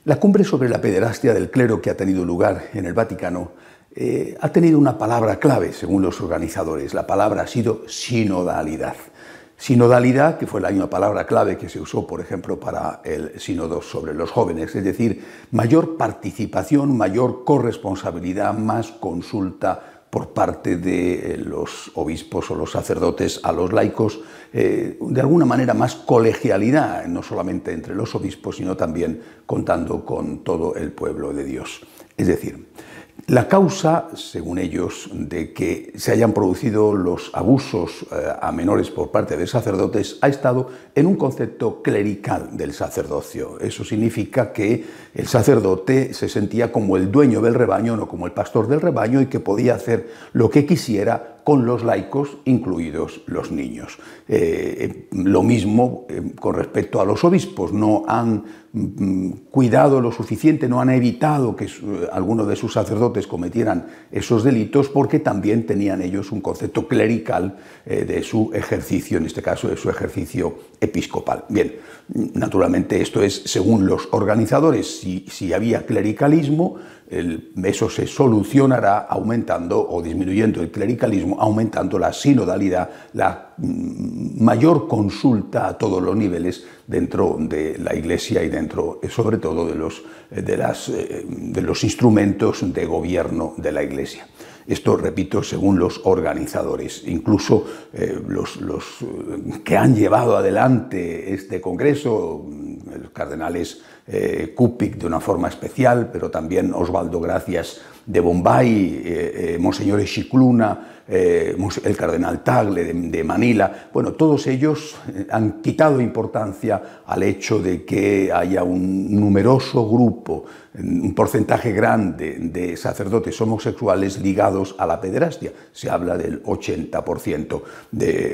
La cumbre sobre la pederastia del clero que ha tenido lugar en el Vaticano ha tenido una palabra clave, según los organizadores. La palabra ha sido sinodalidad. Sinodalidad, que fue la misma palabra clave que se usó, por ejemplo, para el sínodo sobre los jóvenes, es decir, mayor participación, mayor corresponsabilidad, más consulta por parte de los obispos o los sacerdotes a los laicos, de alguna manera más colegialidad, no solamente entre los obispos, sino también contando con todo el pueblo de Dios. Es decir, la causa, según ellos, de que se hayan producido los abusos a menores por parte de sacerdotes ha estado en un concepto clerical del sacerdocio. Eso significa que el sacerdote se sentía como el dueño del rebaño, no como el pastor del rebaño, y que podía hacer lo que quisiera con los laicos, incluidos los niños. Lo mismo con respecto a los obispos. No han cuidado lo suficiente, no han evitado que algunos de sus sacerdotes cometieran esos delitos, porque también tenían ellos un concepto clerical de su ejercicio, en este caso de su ejercicio episcopal. Bien, naturalmente esto es según los organizadores. Si había clericalismo, eso se solucionará aumentando o disminuyendo el clericalismo, aumentando la sinodalidad, la mayor consulta a todos los niveles dentro de la Iglesia y dentro, sobre todo, de los instrumentos de gobierno de la Iglesia. Esto, repito, según los organizadores. Incluso los que han llevado adelante este congreso, los cardenales Kupik de una forma especial, pero también Osvaldo Gracias de Bombay, Monseñor Scicluna, el cardenal Tagle de Manila. Bueno, todos ellos han quitado importancia al hecho de que haya un numeroso grupo, un porcentaje grande de sacerdotes homosexuales ligados a la pederastia. Se habla del 80%.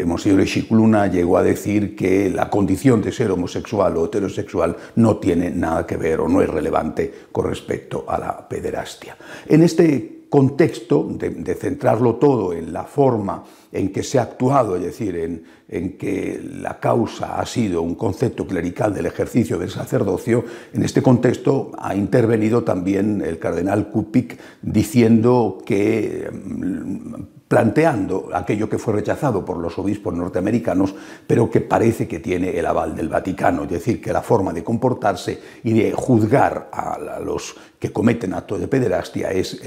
Monseñor Scicluna llegó a decir que la condición de ser homosexual o heterosexual no tiene nada que ver o no es relevante con respecto a la pederastia. En este contexto de centrarlo todo en la forma en que se ha actuado, es decir, en que la causa ha sido un concepto clerical del ejercicio del sacerdocio, en este contexto ha intervenido también el cardenal Kupik diciendo que, planteando aquello que fue rechazado por los obispos norteamericanos, pero que parece que tiene el aval del Vaticano, es decir, que la forma de comportarse y de juzgar a los que cometen actos de pederastia es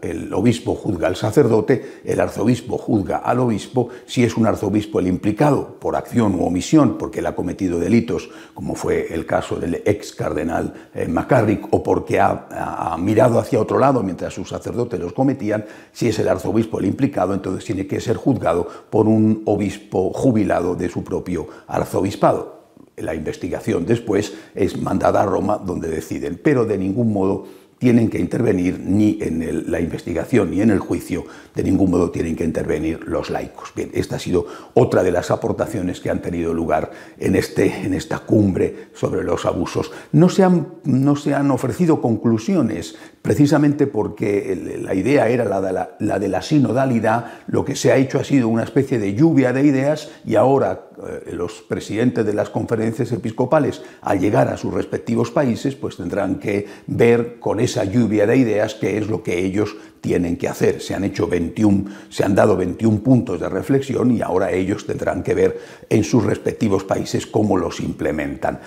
el obispo juzga al sacerdote, el arzobispo juzga al obispo. Si es un arzobispo el implicado por acción u omisión, porque él ha cometido delitos, como fue el caso del ex cardenal McCarrick, o porque ha mirado hacia otro lado mientras sus sacerdotes los cometían, si es el arzobispo el implicado, entonces tiene que ser juzgado por un obispo jubilado de su propio arzobispado. La investigación después es mandada a Roma, donde deciden, pero de ningún modo tienen que intervenir ni en la investigación ni en el juicio, de ningún modo tienen que intervenir los laicos. Bien, esta ha sido otra de las aportaciones que han tenido lugar en esta cumbre sobre los abusos. No se han ofrecido conclusiones, precisamente porque la idea era la de la sinodalidad. Lo que se ha hecho ha sido una especie de lluvia de ideas, y ahora los presidentes de las conferencias episcopales, al llegar a sus respectivos países, pues tendrán que ver con esa lluvia de ideas qué es lo que ellos tienen que hacer. Se han dado 21 puntos de reflexión, y ahora ellos tendrán que ver en sus respectivos países cómo los implementan.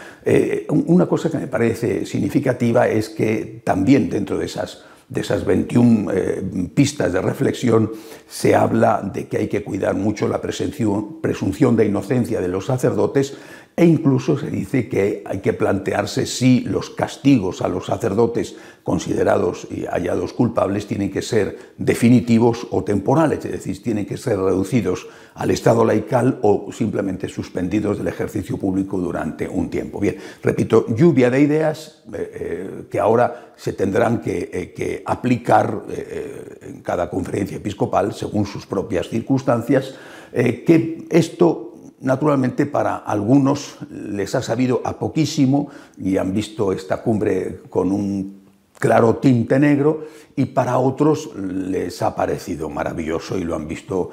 Una cosa que me parece significativa es que también dentro de esas 21 pistas de reflexión se habla de que hay que cuidar mucho la presunción de inocencia de los sacerdotes, e incluso se dice que hay que plantearse si los castigos a los sacerdotes considerados y hallados culpables tienen que ser definitivos o temporales, es decir, tienen que ser reducidos al estado laical o simplemente suspendidos del ejercicio público durante un tiempo. Bien, repito, lluvia de ideas que ahora se tendrán que aplicar en cada conferencia episcopal según sus propias circunstancias, que esto naturalmente para algunos les ha sabido a poquísimo y han visto esta cumbre con un claro tinte negro, y para otros les ha parecido maravilloso y lo han visto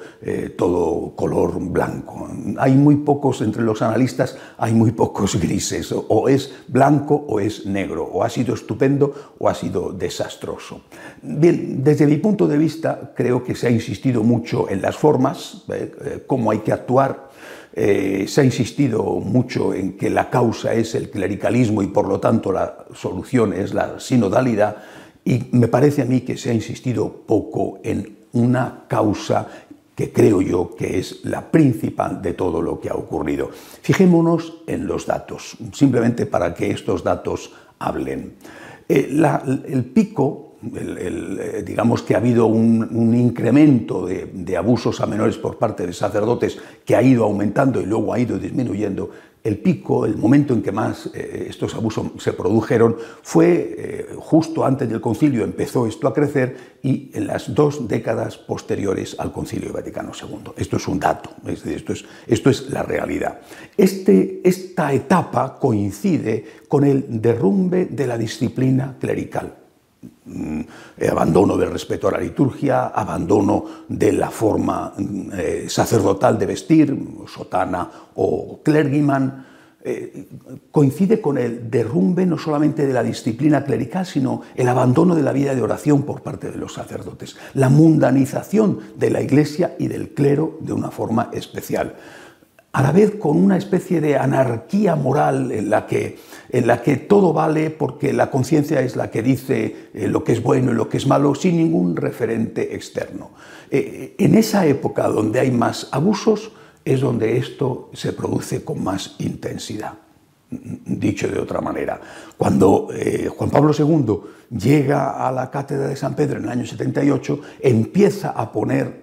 todo color blanco. Hay muy pocos, entre los analistas, hay muy pocos grises, o es blanco o es negro, o ha sido estupendo o ha sido desastroso. Bien, desde mi punto de vista, creo que se ha insistido mucho en las formas, cómo hay que actuar. Se ha insistido mucho en que la causa es el clericalismo y por lo tanto la solución es la sinodalidad, y me parece a mí que se ha insistido poco en una causa que creo yo que es la principal de todo lo que ha ocurrido. Fijémonos en los datos, simplemente para que estos datos hablen. El pico, digamos que ha habido un incremento de abusos a menores por parte de sacerdotes que ha ido aumentando y luego ha ido disminuyendo. El pico, el momento en que más estos abusos se produjeron fue justo antes del concilio, empezó esto a crecer, y en las 2 décadas posteriores al Concilio Vaticano II. Esto es un dato, esto es la realidad. Esta etapa coincide con el derrumbe de la disciplina clerical. Abandono del respeto a la liturgia, abandono de la forma sacerdotal de vestir, sotana o clergyman, coincide con el derrumbe no solamente de la disciplina clerical, sino el abandono de la vida de oración por parte de los sacerdotes, la mundanización de la Iglesia y del clero de una forma especial, a la vez con una especie de anarquía moral en la que todo vale porque la conciencia es la que dice lo que es bueno y lo que es malo, sin ningún referente externo. En esa época donde hay más abusos es donde esto se produce con más intensidad. Dicho de otra manera, cuando Juan Pablo II llega a la cátedra de San Pedro en el año 78, empieza a poner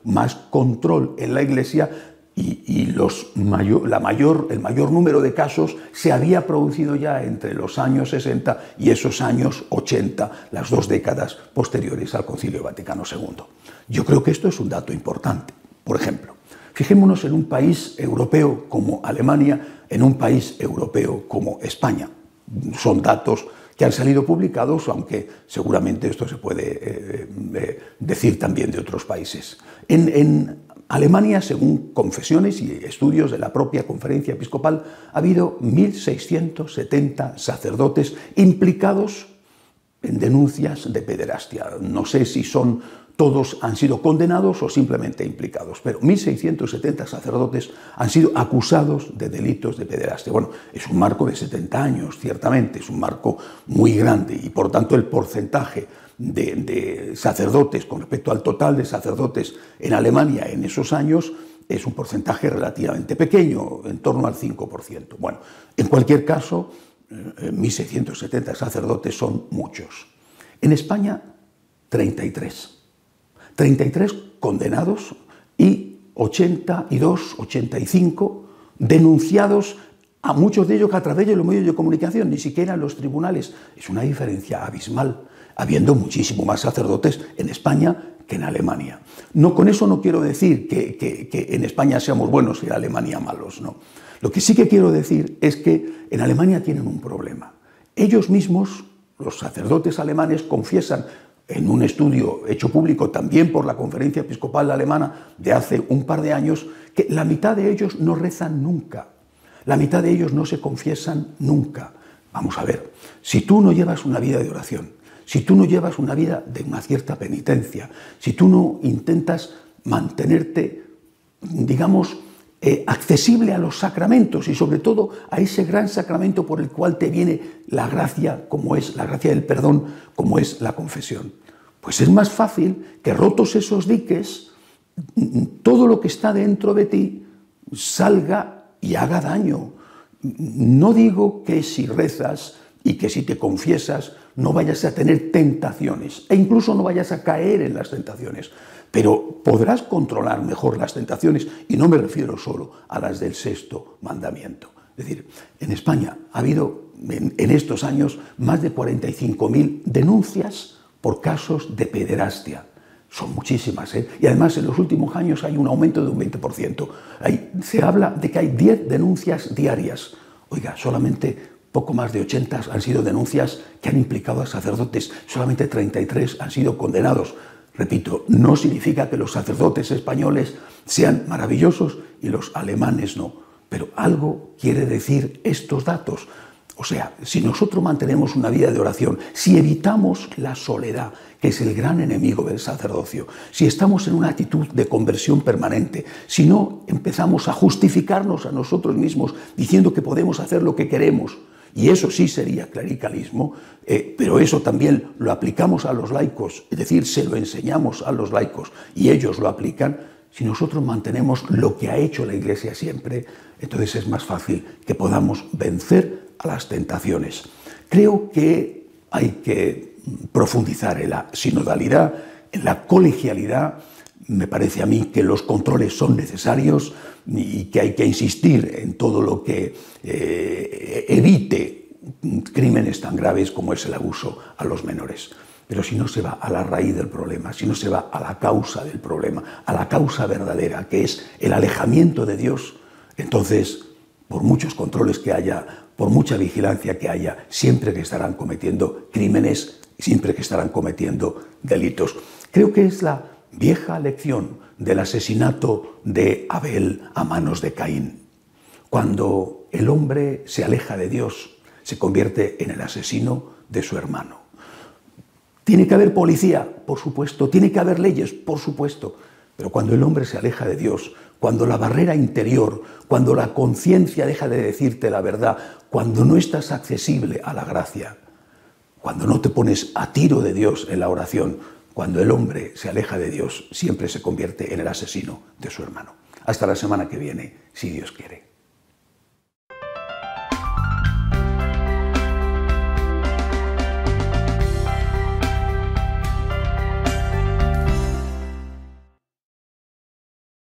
más control en la Iglesia, y el mayor número de casos se había producido ya entre los años 60 y esos años 80, las 2 décadas posteriores al Concilio Vaticano II. Yo creo que esto es un dato importante. Por ejemplo, fijémonos en un país europeo como Alemania, en un país europeo como España. Son datos que han salido publicados, aunque seguramente esto se puede decir también de otros países. En Alemania, según confesiones y estudios de la propia Conferencia Episcopal, ha habido 1.670 sacerdotes implicados en denuncias de pederastia. No sé si todos han sido condenados o simplemente implicados, pero 1.670 sacerdotes han sido acusados de delitos de pederastia. Bueno, es un marco de 70 años, ciertamente, es un marco muy grande, y por tanto el porcentaje de sacerdotes con respecto al total de sacerdotes en Alemania en esos años es un porcentaje relativamente pequeño, en torno al 5%. Bueno, en cualquier caso, 1.670 sacerdotes son muchos. En España, 33 condenados y 82, 85 denunciados, a muchos de ellos a través de los medios de comunicación, ni siquiera en los tribunales. Es una diferencia abismal, habiendo muchísimo más sacerdotes en España que en Alemania. No, con eso no quiero decir que en España seamos buenos y en Alemania malos, no. Lo que sí que quiero decir es que en Alemania tienen un problema. Ellos mismos, los sacerdotes alemanes, confiesan en un estudio hecho público también por la Conferencia Episcopal Alemana de hace un par de años, que la mitad de ellos no rezan nunca, la mitad de ellos no se confiesan nunca. Vamos a ver, si tú no llevas una vida de oración, si tú no llevas una vida de una cierta penitencia, si tú no intentas mantenerte, digamos, accesible a los sacramentos y sobre todo a ese gran sacramento por el cual te viene la gracia, como es la gracia del perdón, como es la confesión, pues es más fácil que, rotos esos diques, todo lo que está dentro de ti salga y haga daño. No digo que si rezas y que si te confiesas no vayas a tener tentaciones e incluso no vayas a caer en las tentaciones, pero podrás controlar mejor las tentaciones, y no me refiero solo a las del 6º mandamiento. Es decir, en España ha habido en estos años más de 45.000 denuncias por casos de pederastia. Son muchísimas, ¿eh? Y además en los últimos años hay un aumento de un 20%. Se habla de que hay 10 denuncias diarias. Oiga, solamente poco más de 80 han sido denuncias que han implicado a sacerdotes, solamente 33 han sido condenados. Repito, no significa que los sacerdotes españoles sean maravillosos y los alemanes no, pero algo quiere decir estos datos. O sea, si nosotros mantenemos una vida de oración, si evitamos la soledad, que es el gran enemigo del sacerdocio, si estamos en una actitud de conversión permanente, si no empezamos a justificarnos a nosotros mismos diciendo que podemos hacer lo que queremos, y eso sí sería clericalismo, pero eso también lo aplicamos a los laicos, es decir, se lo enseñamos a los laicos y ellos lo aplican. Si nosotros mantenemos lo que ha hecho la Iglesia siempre, entonces es más fácil que podamos vencer a las tentaciones. Creo que hay que profundizar en la sinodalidad, en la colegialidad. Me parece a mí que los controles son necesarios y que hay que insistir en todo lo que evite crímenes tan graves como es el abuso a los menores. Pero si no se va a la raíz del problema, si no se va a la causa del problema, a la causa verdadera, que es el alejamiento de Dios, entonces, por muchos controles que haya, por mucha vigilancia que haya, siempre que estarán cometiendo crímenes, siempre que estarán cometiendo delitos. Creo que es la vieja lección del asesinato de Abel a manos de Caín. Cuando el hombre se aleja de Dios, se convierte en el asesino de su hermano. Tiene que haber policía, por supuesto, tiene que haber leyes, por supuesto, pero cuando el hombre se aleja de Dios, cuando la barrera interior, cuando la conciencia deja de decirte la verdad, cuando no estás accesible a la gracia, cuando no te pones a tiro de Dios en la oración, cuando el hombre se aleja de Dios, siempre se convierte en el asesino de su hermano. Hasta la semana que viene, si Dios quiere.